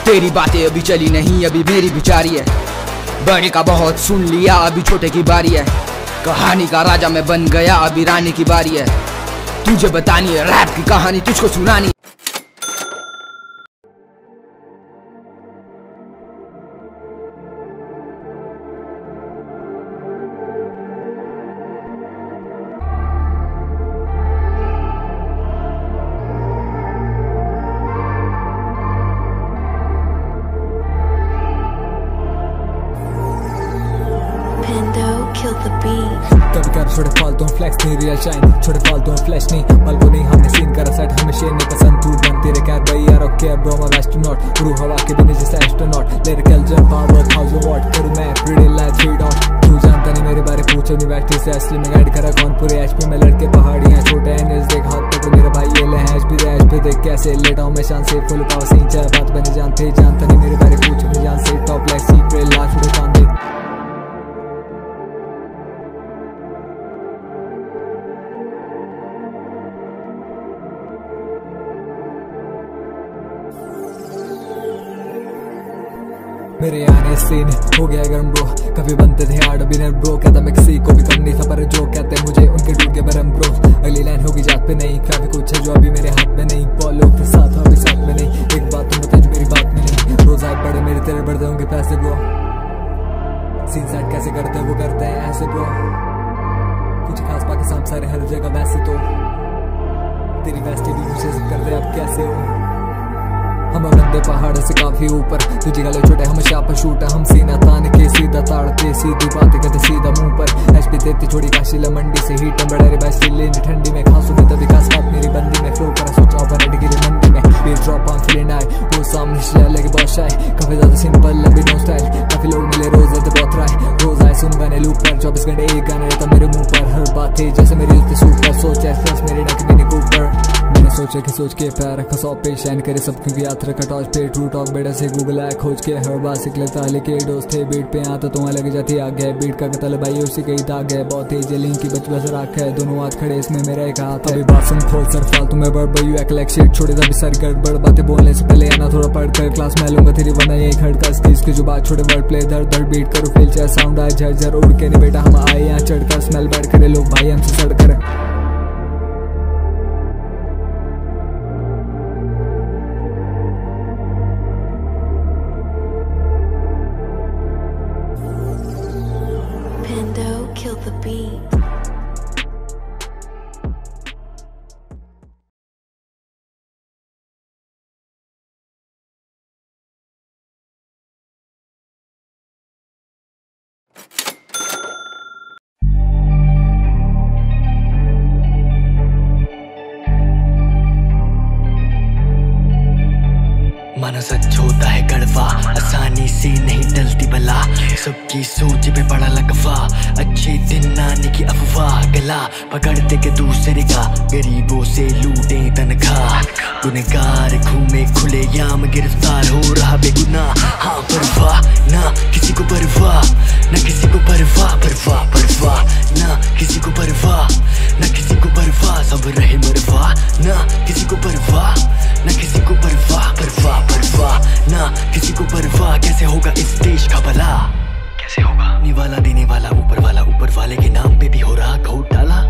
[SPEAKER 11] तेरी बातें अभी चली नहीं, अभी मेरी बिचारी है, बड़े का बहुत सुन लिया, अभी छोटे की बारी है, कहानी का राजा मैं बन गया, अभी रानी की बारी है, तुझे बतानी है रैप की कहानी, तुझको सुनानी।
[SPEAKER 13] कभी कर छोटे फालतू फ्लैक्स नहीं रियल शाइन, छोटे फालतू फ्लैश नहीं बल्कि नहीं, हमने सीन करा सेट हमें शेर नहीं पसंद, तू बन तेरे कैर भाई यार ओके ब्रो मैं एस्ट्रोनॉट, रू हवा के बिना जैसे astronaut, lyrical jump power 1000 what करूं मैं प्रीटी लाइफ 3 डॉट, तू जानता नहीं मेरे बारे पूछो नहीं बैठती से असली में गाइड करा कौन पूरे एचपी में लड़के पहाड़ियां छोटे एंगल्स देख हाथ पे तो मेरे भाई ये ले हैश भी रैश पे देख कैसे लेटा हूं मैं शान से फुल पावर सीन चाहे बात बने जानते जानता नहीं मेरे बारे पूछो नहीं जान से टॉप लाइक सीक्रेट लास्ट में कान दे। मेरे आने सीन हो गया गर्म ब्रो, कभी बनते थे हार्ड बिनर ब्रो, कहता मैं किसी को भी कम नहीं था पर जो कहते मुझे उनके टूट के बरम ब्रो। अगली लाइन होगी जात पे नहीं, काफी कुछ है जो अभी मेरे हाथ में नहीं, लोग के साथ अभी साथ में नहीं, एक बात तुम बताओ जो मेरी बात में नहीं, रोज आए बड़े मेरे तेरे बढ़ते होंगे पैसे ब्रो, सीन सेट कैसे करते हैं वो करते हैं ऐसे ब्रो, कुछ खास बाकी साम सारे हर जगह वैसे तो तेरी वेस्टी भी मुझे कर रहे अब कैसे हो। हम बंदे पहाड़ से काफी ऊपर, तुझे गले छोटे हम शाप शूट, हम सीना तान के सीधा ताड़ते सीधी बातें कहते सीधा मुंह पर, एचपी देती छोड़ी काशिला मंडी से हीट बड़े बेस्ट लेने ठंडी में, खासू में तभी खास बात मेरी बंदी में, फ्लो करा सोचा ओवर हेड गिरी मंडी में, बीट ड्रॉप ऑन फीलिंग आए वो सामने से लगे बहुत शाय, काफी ज्यादा सिंपल लंबी नो स्टाइल, काफी लोग मिले रोज रहते बहुत राय, रोज आए सुन गाने लूप पर 24 घंटे एक गाना रहता मेरे मुंह पर, हर बात थी जैसे मेरी उल्टी सुपर सोच एक्सप्रेस मेरी नक मिनी कूपर, मैंने सोचा कि सोच के पैर रखा 100 पे शाइन करे सब क्योंकि यात्रा का टॉर्च पे ट्रू टॉक बेटा से गूगल आया खोज के, हर बार सिख लेता लेके दोस्त थे बीट पे आता तो वहाँ लग जाती आग है, बीट का कतल भाई उसी कहीं दाग है, बहुत तेज लिंक की बचपन से राख है, दोनों हाथ खड़े इसमें मेरा एक हाथ है, अभी बात सुन खोल सर फालतू में बड़ यू एक लाइक शीट छोड़े तभी सर गड़बड़ बातें बोलने से पहले आना थोड़ा पढ़ कर क्लास में लूंगा तेरी वरना यही खड़का स्किल्स की जो बात छोड़े वर्ड प्ले दर दर बीट करो फेल चाहे साउंड आए झर उड़ के नहीं बेटा हम आए यहाँ चढ़कर स्मेल बैठ करे लोग भाई हमसे सड़ कर।
[SPEAKER 3] Kill the beat.
[SPEAKER 1] मानो सच होता है कड़वा, आसानी से नहीं टलती बला, सबकी सोच पे पड़ा लगवा, अच्छे दिन आने की अफवाह, गला पकड़ते के दूसरे का, गरीबों से लूटे तनख्वाह, गुनहगार घूमे खुले याम गिरफ्तार हो रहा बेगुनाह, हाँ परवाह ना किसी को परवाह, ना किसी को परवाह परवाह परवाह, ना किसी को परवाह, ना किसी को परवाह, सब रहे मरवा, ना किसी को परवाह, ना किसी को परवाह परवाह परवाह, ना किसी को परवाह, कैसे होगा इस देश का भला, कैसे होगा निवाला देने वाला ऊपर वाले के नाम पे भी हो रहा घोटाला,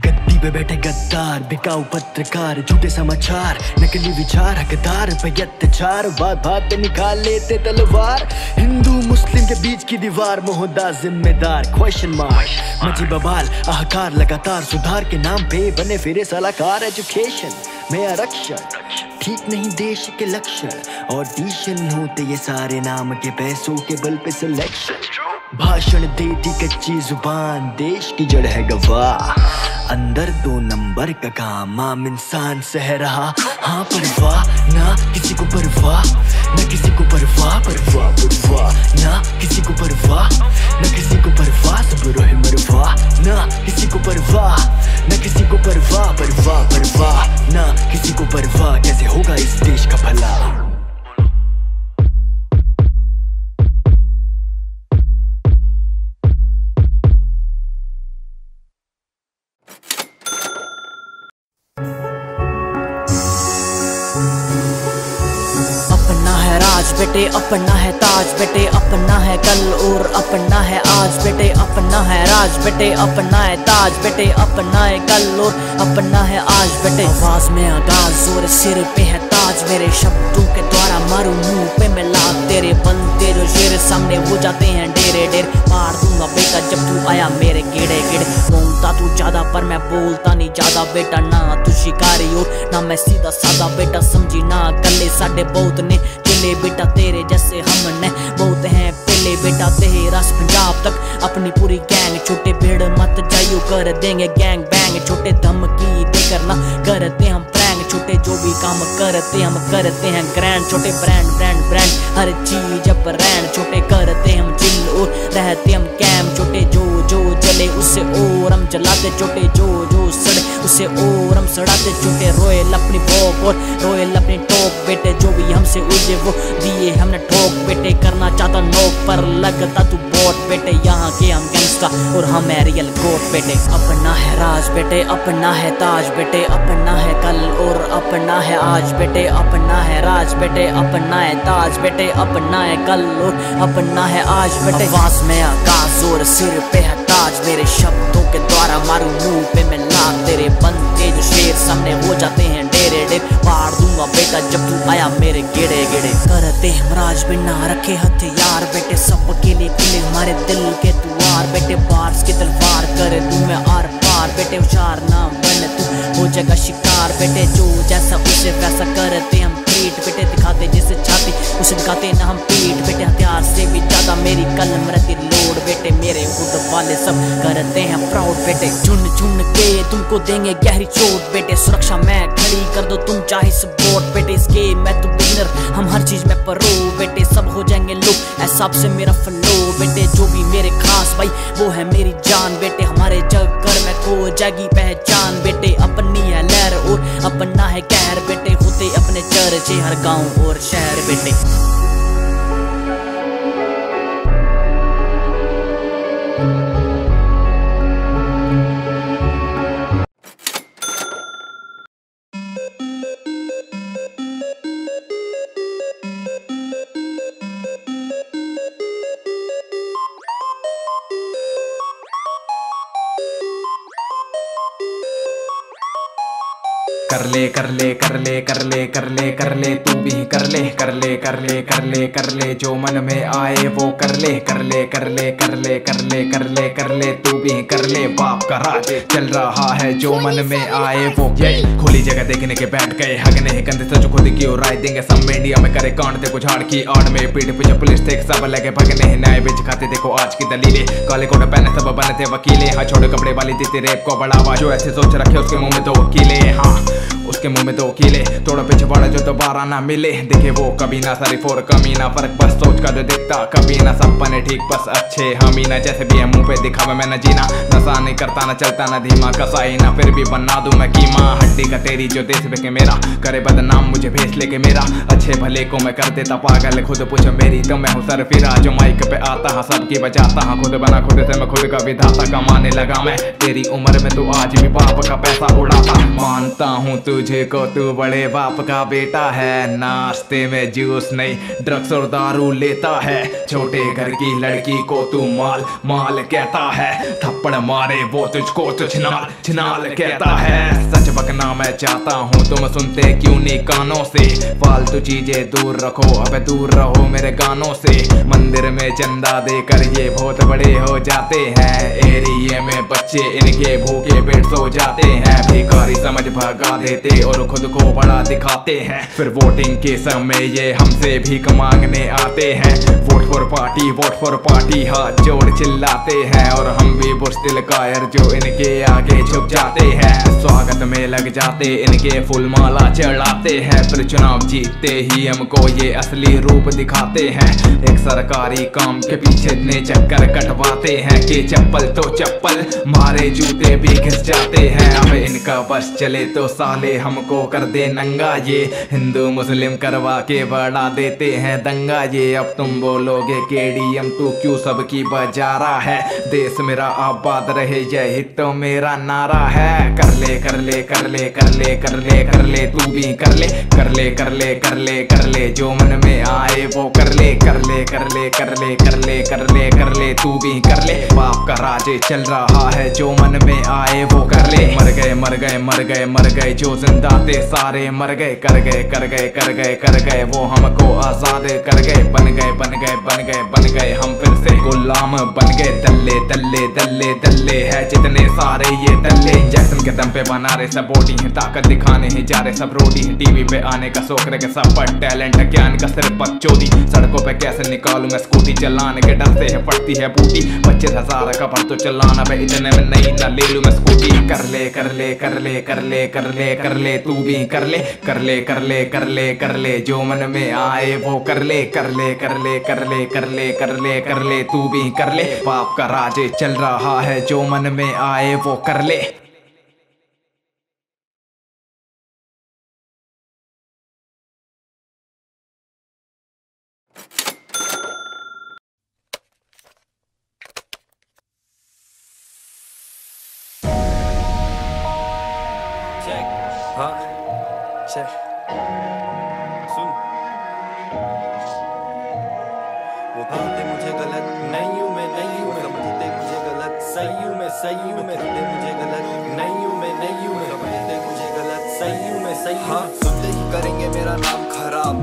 [SPEAKER 1] गद्दी पे बैठे गद्दार, बिकाऊ पत्रकार, झूठे समाचार, नकली विचार, हकदार पे अत्याचार, बात पे निकाल लेते तलवार, हिंदू मुस्लिम के बीच की दीवार, मोहदा जिम्मेदार क्वेश्चन मार्क, मची बवाल आहकार लगातार, सुधार के नाम पे बने फिरे सलाहकार, एजुकेशन में आरक्षण ठीक नहीं देश के लक्षण, ऑडिशन होते ये सारे नाम के पैसों के बल पे सिलेक्शन, भाषण देती कच्ची जुबान, देश की जड़ है गवाह, अंदर 2 नंबर का काम, आम इंसान सह रहा, हाँ परवाह ना किसी को परवाह, ना किसी को परवाह परवाह परवाह, ना किसी को परवाह, ना किसी को परवाह, सब रहे मरवा, ना किसी को परवाह, ना किसी को परवाह परवाह परवाह, ना किसी को परवाह, कैसे होगा इस देश का भला।
[SPEAKER 14] बेटे अपना है ताज, बेटे अपना है कल और अपना है आज, बेटे अपना है राज, बेटे अपना है ताज, बेटे अपना है कल और अपना है आज, बेटे आवाज में आगाज और सिर पे है ताज, मेरे शब्दों के द्वारा मारू मुंह पे मैं लात, तेरे बनते जो शेर सामने वो जाते हैं डेरे डेर, मार दूंगा बेटा जब तू आया मेरे गिड़े गिड़, बोलता तू ज्यादा पर मैं बोलता नहीं ज्यादा, बेटा ना तू शिकारी और ना मैं सीधा सादा, बेटा समझी ना गले साडे बहुत ने चले, बेटा तेरे जैसे हमने बहुत हैं पहले, बेटा तेरा पंजाब तक अपनी पूरी गैंग, छोटे भीड़ मत जाइयो कर देंगे गैंग बैंग, छोटे धमकी देकर ना करते हम प्रैंक, छोटे जो भी काम करते हम करते हैं ग्रैंड, छोटे ब्रांड ब्रांड ब्रांड हर चीज अब ब्रांड, छोटे करते हम चिल और रहते हम कैम, छोटे जो जो जले उससे और हम जलाते, छोटे जो जो सड़े उसे और हम सड़ाते छूटे। रोयल अपनी भोग और रोयल अपनी टोक बेटे, जो भी हमसे उलझे वो दिए हमने ठोक बेटे। करना चाहता नोक पर लगता तू बोट बेटे, यहाँ के हम गैंगस्टर और हम है रियल गोट बेटे। अपना है राज बेटे, अपना है ताज बेटे, अपना है कल और अपना है आज बेटे। अपना है राज बेटे, अपना है ताज बेटे, अपना है कल और अपना है आज बेटे। आवाज में आकाश और सिर पे है ताज, मेरे शब्दों के द्वारा मारू मुंह पे मैं लात। तेरे बनते जो शेर सामने हो जाते हैं डेरे डेर, पाड़ दूंगा बेटा जब तू आया मेरे गेड़े गेड़े। करते हम राज बिना रखे हथियार बेटे, सबके लिए खुले हमारे दिल के द्वार बेटे। बार्स की तलवार करे तू मैं आर पार बेटे, होशियार ना बन तू हो जाएगा शिकार बेटे। जो जैसा उसे वैसा करते हम ट्रीट बेटे, दिखाते जिसे छाती उसे दिखाते ना हम पीठ बेटे। हथियार से भी ज्यादा मेरी कलम रहती लोड बेटे, मेरे हुड वाले सब करते हैं प्राउड बेटे। चुन चुन के तुमको देंगे गहरी चोट बेटे, सुरक्षा मैं खड़ी कर दो तुम चाहे सपोर्ट बेटे। इसके मैं तो बिगिनर हम हर चीज में प्रो बेटे, सब हो जाएंगे लोग ऐसा से मेरा फ्लो बेटे। जो भी मेरे खास भाई वो है मेरी जान बेटे, हमारे चक्कर में खो जाएगी पहचान बेटे। अपनी है लहर और अपना है कहर बेटे, होते अपने चर्चे हर गांव और शहर बेटे।
[SPEAKER 15] कर ले कर ले कर ले कर ले कर ले कर ले तू भी कर ले कर ले कर ले कर ले कर ले, जो मन में आए वो कर ले कर ले कर ले कर ले कर ले कर ले कर ले तू भी कर ले। बाप का राज चल रहा है, जो मन में आए वो खुली जगह देखने के बैठ गए, हगने कंधे से जो खुद की राय देंगे। सब मीडिया में करे कांड थे कुछ हाड़ की आड़ में, पीठ पीछे पुलिस थे सब लगे भगने, न्याय बेच खाते देखो आज की दलीलें। काले कोट पहने सब बने थे वकीले, हाँ छोटे कपड़े वाली देती रेप को बढ़ावा, जो ऐसे सोच रखे उसके मुंह में दो वकीले। हाँ उसके मुंह में दो कीले, थोड़ा पीछे पड़ा जो दोबारा ना मिले। देखे वो कभी ना सारी फोर कमी ना फर्क, बस सोच का जो दिखता कभी ना सपने ठीक बस अच्छे हम ही ना। जैसे भी है मुंह पे दिखावे मैं न जीना, नशा नहीं करता ना चलता ना धीमा, कसाई ना फिर भी बना दूं मैं कीमा। हड्डी का तेरी जो देश पे के मेरा करे बदनाम मुझे भेज लेके मेरा, अच्छे भले को मैं कर देता पागल। खुद पूछो मेरी तो मैं हूँ सरफिरा, जो माइक पे आता हाँ सबकी बजाता हाँ, खुद बना खुद से मैं खुद का विधाता। कमाने लगा मैं तेरी उम्र में तू आज भी बाप का पैसा उड़ाता। मानता हूँ तुझे को तू बड़े बाप का बेटा है, नाश्ते में जूस नहीं ड्रग्स और दारू लेता है। छोटे घर की लड़की को तू माल माल कहता है, थप्पड़ मारे वो तुझको तो छिनाल छिनाल कहता है। सच बकना मैं चाहता हूँ तुम सुनते क्यों नहीं कानों से, फालतू चीजें दूर रखो अब दूर रहो मेरे गानों से। मंदिर में चंदा देकर ये बहुत बड़े हो जाते हैं, एरिया में बच्चे इनके भूखे पेट सो जाते हैं। भिखारी समझ भगा देते और खुद को बड़ा दिखाते हैं, फिर वोटिंग के समय ये हमसे भीख मांगने आते हैं। वोट फॉर पार्टी हाथ जोड़ चिल्लाते हैं, और हम भी बुश्तिल कायर जो इनके आगे झुक जाते हैं। स्वागत में लग जाते इनके फूल माला चढ़ाते हैं, फिर चुनाव जीतते ही हमको ये असली रूप दिखाते हैं। एक सरकारी काम के पीछे इतने चक्कर कटवाते हैं कि चप्पल तो चप्पल मारे जूते भी घिस जाते हैं। अब इनका बस चले तो साले हमको कर दे नंगा, ये हिंदू मुस्लिम करवा के बढ़ा देते हैं दंगा। ये अब तुम बोलोगे केडीएम तू क्यों सबकी बजा रहा है, देश मेरा आबाद रहे जय हित तो मेरा नारा है। कर ले कर ले कर ले कर ले कर ले कर ले तू भी कर ले कर ले कर ले कर ले कर ले, जो मन में आए वो कर ले कर ले कर ले कर ले कर ले कर ले कर ले तू भी कर ले। बाप का राज चल रहा है, जो मन में आए वो कर ले। मर गए मर गए मर गए मर गए जो जिंदा थे सारे मर गए, कर गए कर गए कर गए कर गए वो हमको आजाद कर गए। बन गए बन गए बन गए बन गए हम फिर से गुलाम बन गए। दल्ले दल्ले दल्ले दल्ले है जितने सारे ये दल्ले, इंजेक्शन के दम पे बना रहे सब बॉडी है, ताकत दिखाने ही जा रहे सब रोडी है। टीवी पे आने का शौक रखे सब पर टैलेंट है, ज्ञान का सिर्फ बकचोदी। सड़कों पे कैसे निकालूं मैं स्कूटी, चलाने के डर से है पड़ती है बूटी। 25,000 का भर तो चलाना भाई इतने में नहीं ना ले लूं मैं स्कूटी। कर ले कर ले कर ले कर ले कर ले कर ले तू भी कर ले कर ले कर ले कर ले कर ले, जो मन में आए वो कर ले कर ले कर ले कर ले कर ले कर ले कर ले तू भी कर ले। बाप का राज चल रहा है, जो मन में आए वो कर ले।
[SPEAKER 16] हाँ चेक सुन वो कहते मुझे गलत नहीं हूँ मैं नहीं हूँ समझते मुझे गलत सही हूँ मैं सही हूँ मैं कहते मुझे गलत नहीं हूँ मैं नहीं हूँ समझते मुझे गलत सही हूँ मैं सही हूँ सुनते ही करेंगे मेरा नाम खराब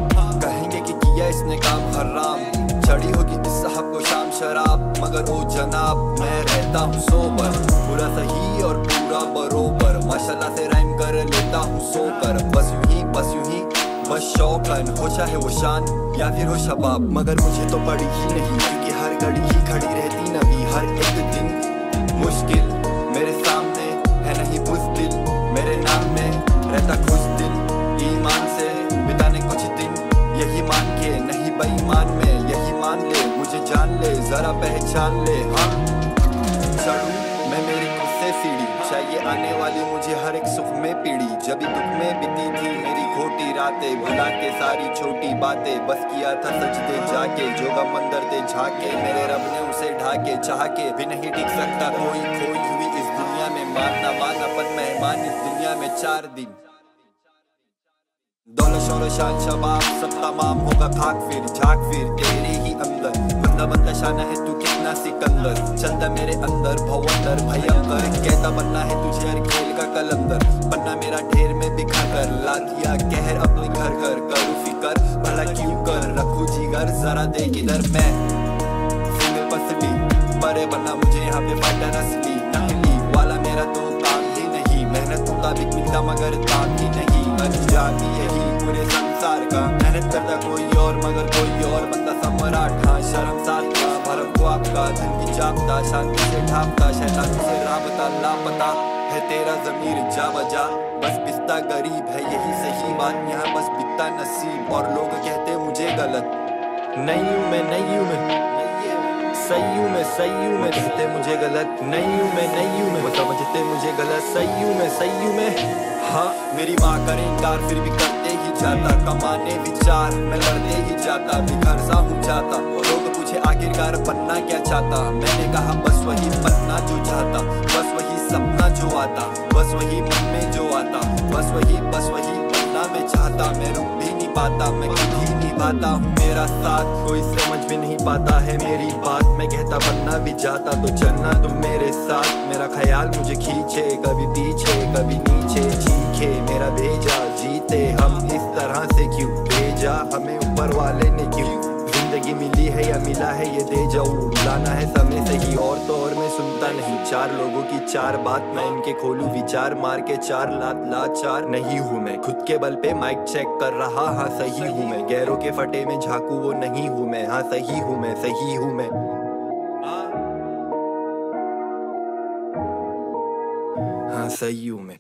[SPEAKER 16] कहेंगे कि किया इसने काम हराम चढ़ी होगी इस साहब को शाम शराब मगर ओ जनाब मैं रहता हूँ सोबर पूरा सही और पूरा बरोबर माशाल्लाह से राइम कर लेता हूँ सोकर बस यूं ही बस शौकन हो चाहे वो शान या फिर हो शबाब मगर मुझे तो पड़ी ही नहीं क्योंकि हर घड़ी ही खड़ी रहती नबी हर एक दिन मुश्किल मेरे सामने है नहीं बुज़दिल मेरे नाम में रहता खुश दिल ईमान से बिताने कुछ दिन यही मान के नहीं बेईमान में यही मान ले मुझे जान ले जरा पहचान ले हाँ चढ़ूं मैं मेरी खुद से सीढ़ी चाहिए आने वाली मुझे हर एक सुख में पीढ़ी जब भी दुख में बीती थी मेरी खोटी रातें भुला के सारी छोटी बातें बस किया था सजदे जाके जो गम अंदर दे झाके मेरे रब ने उसे ढाके चाह के भी नहीं टिक सकता कोई खोई हुई इस दुनिया में मानना अपन मेहमान इस दुनिया में 4 दिन दौलत शौहरत शान शबाब सब तमाम होगा खाक फिर झाक फिर तेरे ही अंदर बंदा शाना है तू कितना सिकंदर चलता मेरे अंदर भवंदर भयंकर कहता बनना है तुझे हर खेल का कलंदर पन्ना मेरा ढेर में बिखा कर ला दिया कहर अपने घर कर करूँ फिकर भला क्यों कर रखूँ जिगर जरा देख इधर मैं सिंगल पसली बड़े बनना मुझे यहाँ पे फाइटर असली नकली वाला मेरा तो काम ही नहीं मेहनत मुताबिक मिलता मगर दाम ही नहीं जाती यही पूरे संसार का मेहनत करता कोई और मगर कोई और बंदा सम्राट हाँ शर्मसार का भरम को आपका धन की चापता शांति से ढापता शैतान से राबता लापता है तेरा जमीर जा बजा बस पिस्ता गरीब है यही सही बात यहाँ बस बिकता नसीब और लोग कहते मुझे गलत नहीं हूँ मैं नहीं हूँ मैं सही हूँ मैं सही हूँ मैं कहते मुझे गलत नहीं हूँ मैं नहीं हूँ मैं वो समझते मुझे गलत सही हूँ मैं सही हूँ मैं हाँ मेरी माँ करे इनकार फिर भी करते ही जाता कमाने विचार मैं लड़ते ही जाता बिखर सा हूँ जाता लोग पूछे आखिरकार बनना क्या चाहता मैंने कहा बस वही बनना जो चाहता बस वही सपना जो आता बस वही मन में जो आता बस वही बनना मैं चाहता मैं रुक भी नहीं पाता मैं खुद ही निभाता हूँ मेरा साथ कोई समझ भी नहीं पाता है मेरी बात मैं कहता बनना भी जाता तो चलना तुम मेरे साथ मेरा ख्याल मुझे खींचे कभी पीछे कभी नीचे चीखे मेरा भेजा जीते हम इस तरह से क्यों भेजा हमें ऊपर वाले ने क्यों जिंदगी मिली है या मिला है ये दे जाऊँ लाना है समय से ही और तो और मैं सुनता नहीं 4 लोगों की 4 बात मैं इनके खोलूं विचार मार के 4 लाचार नहीं हूँ मैं खुद के बल पे माइक चेक कर रहा हाँ सही हूँ मैं गैरों के फटे में झांकू वो नहीं हूँ मैं हाँ सही हूँ मैं सही हूँ मैं हाँ सही हूँ मैं